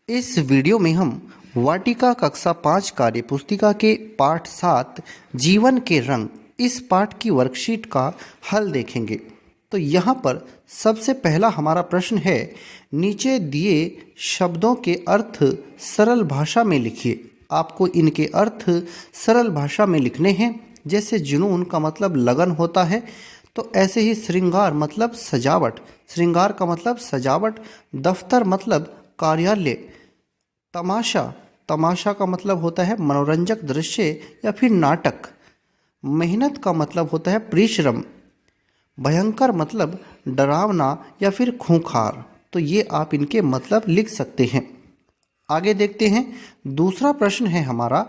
इस वीडियो में हम वाटिका कक्षा 5 कार्य पुस्तिका के पाठ 7 जीवन के रंग इस पाठ की वर्कशीट का हल देखेंगे। तो यहाँ पर सबसे पहला हमारा प्रश्न है, नीचे दिए शब्दों के अर्थ सरल भाषा में लिखिए। आपको इनके अर्थ सरल भाषा में लिखने हैं। जैसे जुनून का मतलब लगन होता है, तो ऐसे ही श्रृंगार मतलब सजावट, श्रृंगार का मतलब सजावट। दफ्तर मतलब कार्यालय। तमाशा, तमाशा का मतलब होता है मनोरंजक दृश्य या फिर नाटक। मेहनत का मतलब होता है परिश्रम। भयंकर मतलब डरावना या फिर खूंखार। तो ये आप इनके मतलब लिख सकते हैं। आगे देखते हैं। दूसरा प्रश्न है हमारा,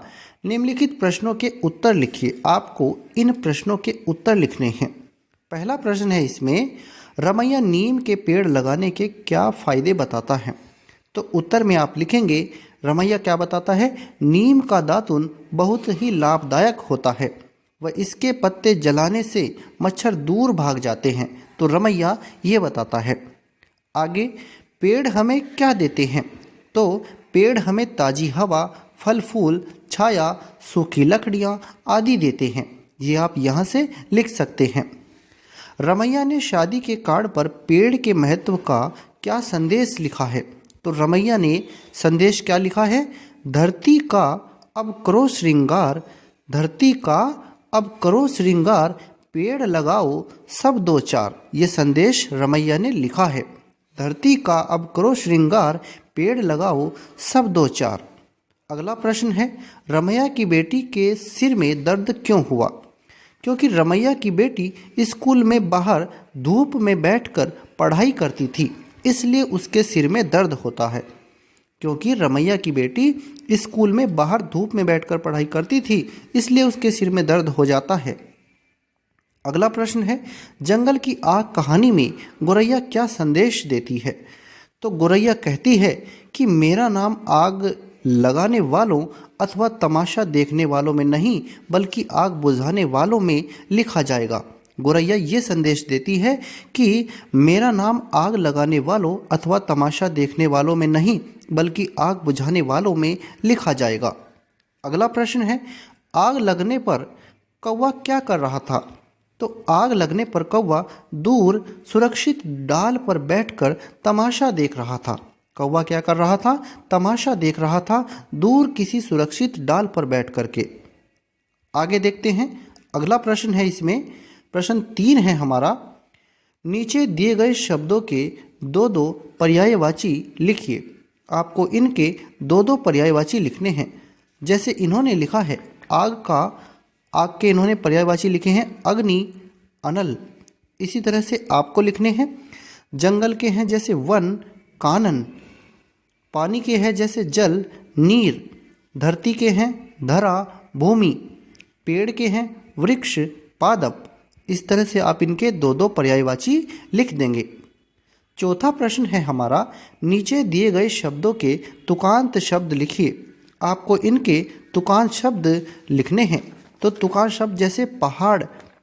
निम्नलिखित प्रश्नों के उत्तर लिखिए। आपको इन प्रश्नों के उत्तर लिखने हैं। पहला प्रश्न है इसमें, रमैया नीम के पेड़ लगाने के क्या फायदे बताता है। तो उत्तर में आप लिखेंगे, रमैया क्या बताता है, नीम का दातुन बहुत ही लाभदायक होता है व इसके पत्ते जलाने से मच्छर दूर भाग जाते हैं। तो रमैया ये बताता है। आगे, पेड़ हमें क्या देते हैं। तो पेड़ हमें ताज़ी हवा, फल फूल, छाया, सूखी लकड़ियाँ आदि देते हैं। ये आप यहाँ से लिख सकते हैं। रमैया ने शादी के कार्ड पर पेड़ के महत्व का क्या संदेश लिखा है। तो रमैया ने संदेश क्या लिखा है, धरती का अब करो श्रृंगार, धरती का अब करो श्रृंगार, पेड़ लगाओ सब दो चार। ये संदेश रमैया ने लिखा है। धरती का अब करो श्रृंगार, पेड़ लगाओ सब दो चार। अगला प्रश्न है, रमैया की बेटी के सिर में दर्द क्यों हुआ। क्योंकि रमैया की बेटी स्कूल में बाहर धूप में बैठकर पढ़ाई करती थी, इसलिए उसके सिर में दर्द होता है। क्योंकि रमैया की बेटी स्कूल में बाहर धूप में बैठकर पढ़ाई करती थी, इसलिए उसके सिर में दर्द हो जाता है। अगला प्रश्न है, जंगल की आग कहानी में गोरैया क्या संदेश देती है। तो गोरैया कहती है कि मेरा नाम आग लगाने वालों अथवा तमाशा देखने वालों में नहीं, बल्कि आग बुझाने वालों में लिखा जाएगा। गोरैया ये संदेश देती है कि मेरा नाम आग लगाने वालों अथवा तमाशा देखने वालों में नहीं, बल्कि आग बुझाने वालों में लिखा जाएगा। अगला प्रश्न है, आग लगने पर कौवा क्या कर रहा था। तो आग लगने पर कौवा दूर सुरक्षित डाल पर बैठकर तमाशा देख रहा था। कौवा क्या कर रहा था, तमाशा देख रहा था, दूर किसी सुरक्षित डाल पर बैठ करके। आगे देखते हैं। अगला प्रश्न है इसमें, प्रश्न 3 है हमारा, नीचे दिए गए शब्दों के दो दो पर्यायवाची लिखिए। आपको इनके दो दो पर्यायवाची लिखने हैं। जैसे इन्होंने लिखा है आग का, आग के इन्होंने पर्यायवाची लिखे हैं अग्नि, अनल। इसी तरह से आपको लिखने हैं। जंगल के हैं जैसे वन, कानन। पानी के हैं जैसे जल, नीर। धरती के हैं धरा, भूमि। पेड़ के हैं वृक्ष, पादप। इस तरह से आप इनके दो दो पर्यायवाची लिख देंगे। चौथा प्रश्न है हमारा, नीचे दिए गए शब्दों के तुकांत शब्द लिखिए। आपको इनके तुकांत शब्द लिखने हैं। तो तुकांत शब्द जैसे पहाड़,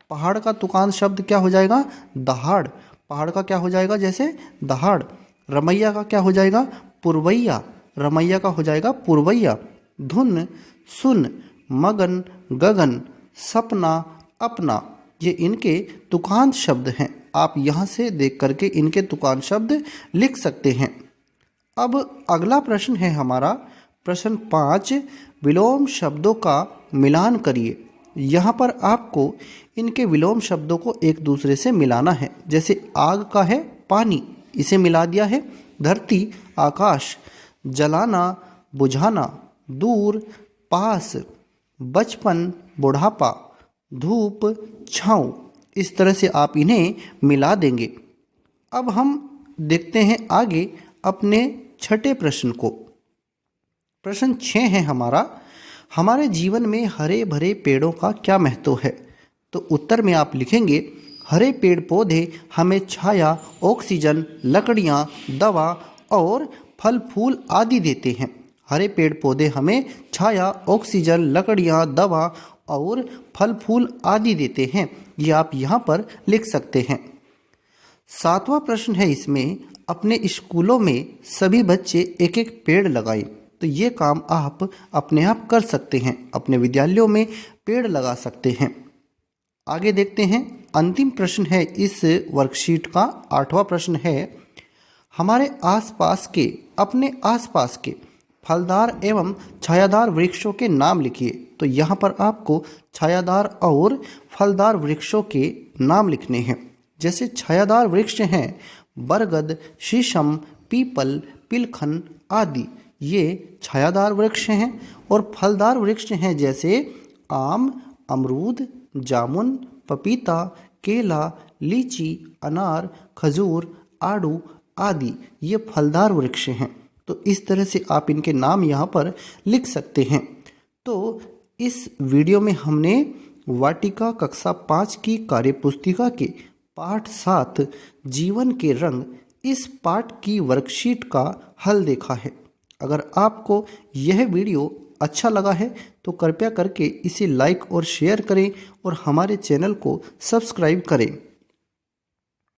पहाड़ का तुकांत शब्द क्या हो जाएगा, दहाड़। पहाड़ का क्या हो जाएगा, जैसे दहाड़। रमैया का क्या हो जाएगा, पुरवैया। रमैया का हो जाएगा पुरवैया। धुन, सुन, मगन, गगन, सपना, अपना। ये इनके तुकांत शब्द हैं। आप यहाँ से देख करके इनके तुकांत शब्द लिख सकते हैं। अब अगला प्रश्न है हमारा, प्रश्न 5, विलोम शब्दों का मिलान करिए। यहाँ पर आपको इनके विलोम शब्दों को एक दूसरे से मिलाना है। जैसे आग का है पानी, इसे मिला दिया है। धरती, आकाश। जलाना, बुझाना। दूर, पास। बचपन, बुढ़ापा। धूप, छाँव। इस तरह से आप इन्हें मिला देंगे। अब हम देखते हैं आगे अपने छठे प्रश्न को। प्रश्न 6 है हमारा, हमारे जीवन में हरे भरे पेड़ों का क्या महत्व है। तो उत्तर में आप लिखेंगे, हरे पेड़ पौधे हमें छाया, ऑक्सीजन, लकड़ियाँ, दवा और फल फूल आदि देते हैं। हरे पेड़ पौधे हमें छाया, ऑक्सीजन, लकड़ियाँ, दवा और फल फूल आदि देते हैं। ये आप यहाँ पर लिख सकते हैं। 7वां प्रश्न है इसमें, अपने स्कूलों में सभी बच्चे एक एक पेड़ लगाएं। तो ये काम आप अपने आप कर सकते हैं, अपने विद्यालयों में पेड़ लगा सकते हैं। आगे देखते हैं, अंतिम प्रश्न है इस वर्कशीट का, 8वां प्रश्न है, हमारे आसपास के, अपने आसपास के फलदार एवं छायादार वृक्षों के नाम लिखिए। तो यहाँ पर आपको छायादार और फलदार वृक्षों के नाम लिखने हैं। जैसे छायादार वृक्ष हैं बरगद, शीशम, पीपल, पिलखन आदि, ये छायादार वृक्ष हैं। और फलदार वृक्ष हैं जैसे आम, अमरूद, जामुन, पपीता, केला, लीची, अनार, खजूर, आड़ू आदि, ये फलदार वृक्ष हैं। तो इस तरह से आप इनके नाम यहाँ पर लिख सकते हैं। तो इस वीडियो में हमने वाटिका कक्षा 5 की कार्यपुस्तिका के पाठ 7 जीवन के रंग, इस पाठ की वर्कशीट का हल देखा है। अगर आपको यह वीडियो अच्छा लगा है तो कृपया करके इसे लाइक और शेयर करें और हमारे चैनल को सब्सक्राइब करें।